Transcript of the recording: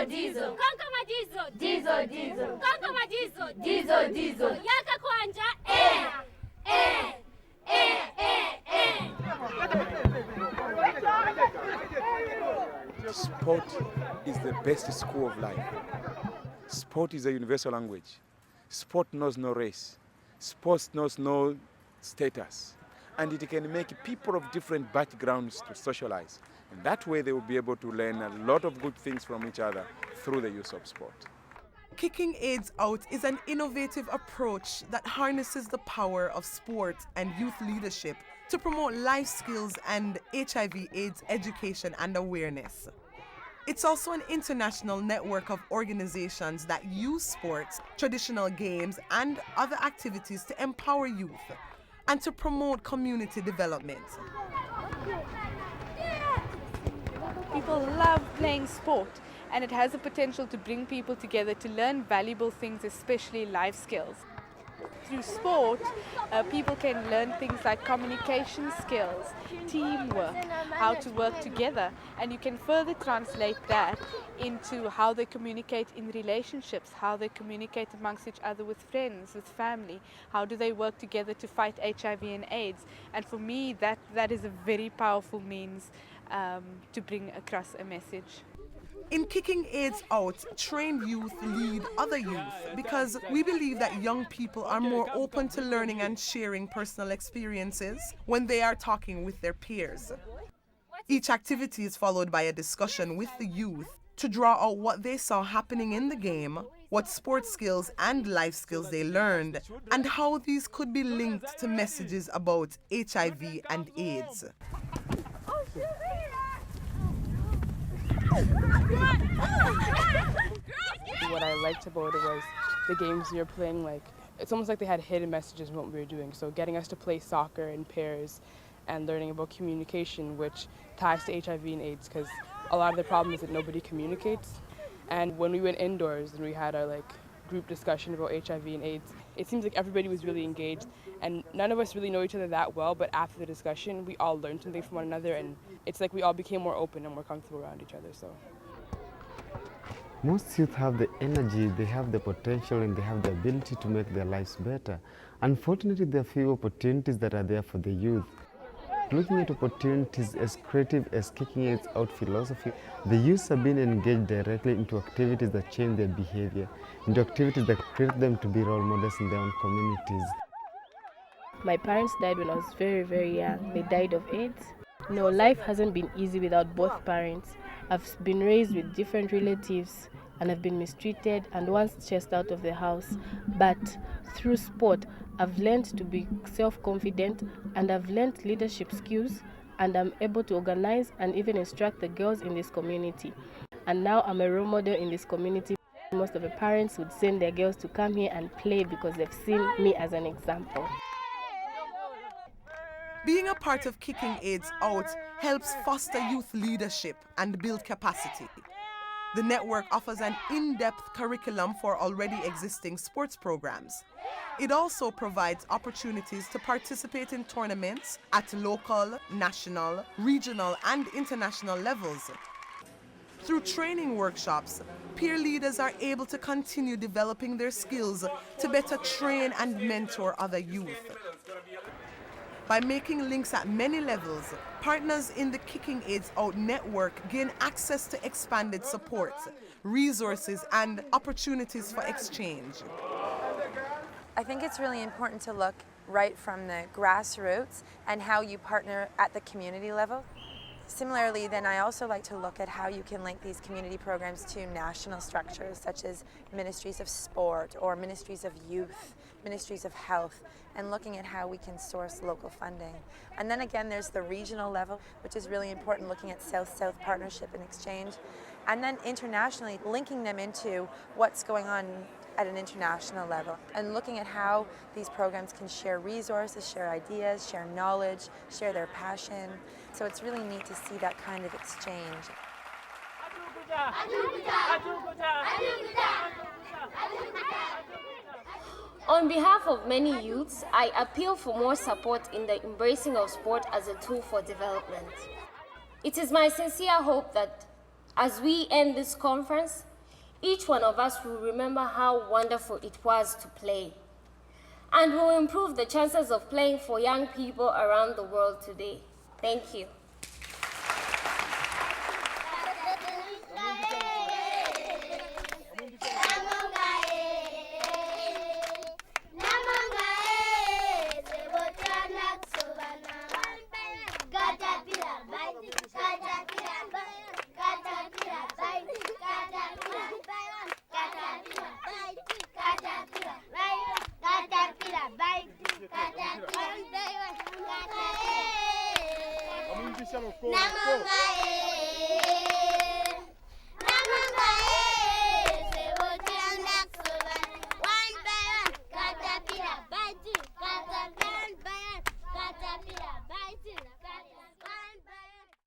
diesel. Konka majizo. Diesel, diesel. Konka majizo. Diesel, diesel. Yaka kwanja. Sport is the best school of life. Sport is a universal language. Sport knows no race. Sport knows no status. And it can make people of different backgrounds to socialize. And that way they will be able to learn a lot of good things from each other through the use of sport. Kicking AIDS Out is an innovative approach that harnesses the power of sport and youth leadership to promote life skills and HIV/AIDS education and awareness. It's also an international network of organizations that use sports, traditional games, and other activities to empower youth and to promote community development. People love playing sport, and it has the potential to bring people together to learn valuable things, especially life skills. Through sport, people can learn things like communication skills, teamwork, how to work together, and you can further translate that into how they communicate in relationships, how they communicate amongst each other with friends, with family, how do they work together to fight HIV and AIDS. And for me, that is a very powerful means to bring across a message. In Kicking AIDS Out, trained youth lead other youth because we believe that young people are more open to learning and sharing personal experiences when they are talking with their peers. Each activity is followed by a discussion with the youth to draw out what they saw happening in the game, what sports skills and life skills they learned, and how these could be linked to messages about HIV and AIDS. What I liked about it was the games we were playing, it's almost like they had hidden messages in what we were doing. So getting us to play soccer in pairs and learning about communication, which ties to HIV and AIDS, because a lot of the problem is that nobody communicates. And when we went indoors and we had our group discussion about HIV and AIDS, it seems like everybody was really engaged, and none of us really know each other that well, but after the discussion we all learned something from one another, and it's like we all became more open and more comfortable around each other. So most youth have the energy, they have the potential, and they have the ability to make their lives better. Unfortunately, there are few opportunities that are there for the youth. Looking at opportunities as creative as Kicking AIDS Out philosophy, the youth are being engaged directly into activities that change their behavior, into activities that create them to be role models in their own communities. My parents died when I was very, very young. They died of AIDS. No, life hasn't been easy without both parents. I've been raised with different relatives and I've been mistreated and once chased out of the house. But through sport, I've learned to be self-confident and I've learned leadership skills, and I'm able to organize and even instruct the girls in this community. And now I'm a role model in this community. Most of the parents would send their girls to come here and play because they've seen me as an example. Being a part of Kicking AIDS Out helps foster youth leadership and build capacity. The network offers an in-depth curriculum for already existing sports programs. It also provides opportunities to participate in tournaments at local, national, regional, and international levels. Through training workshops, peer leaders are able to continue developing their skills to better train and mentor other youth. By making links at many levels, partners in the Kicking AIDS Out network gain access to expanded support, resources, and opportunities for exchange. I think it's really important to look right from the grassroots and how you partner at the community level. Similarly, then I also like to look at how you can link these community programs to national structures such as ministries of sport or ministries of youth, ministries of health, and looking at how we can source local funding. And then again, there's the regional level, which is really important, looking at South-South partnership and exchange. And then internationally, linking them into what's going on at an international level and looking at how these programs can share resources, share ideas, share knowledge, share their passion. So it's really neat to see that kind of exchange. On behalf of many youths, I appeal for more support in the embracing of sport as a tool for development. It is my sincere hope that as we end this conference, each one of us will remember how wonderful it was to play. And will improve the chances of playing for young people around the world today. Thank you. Namonga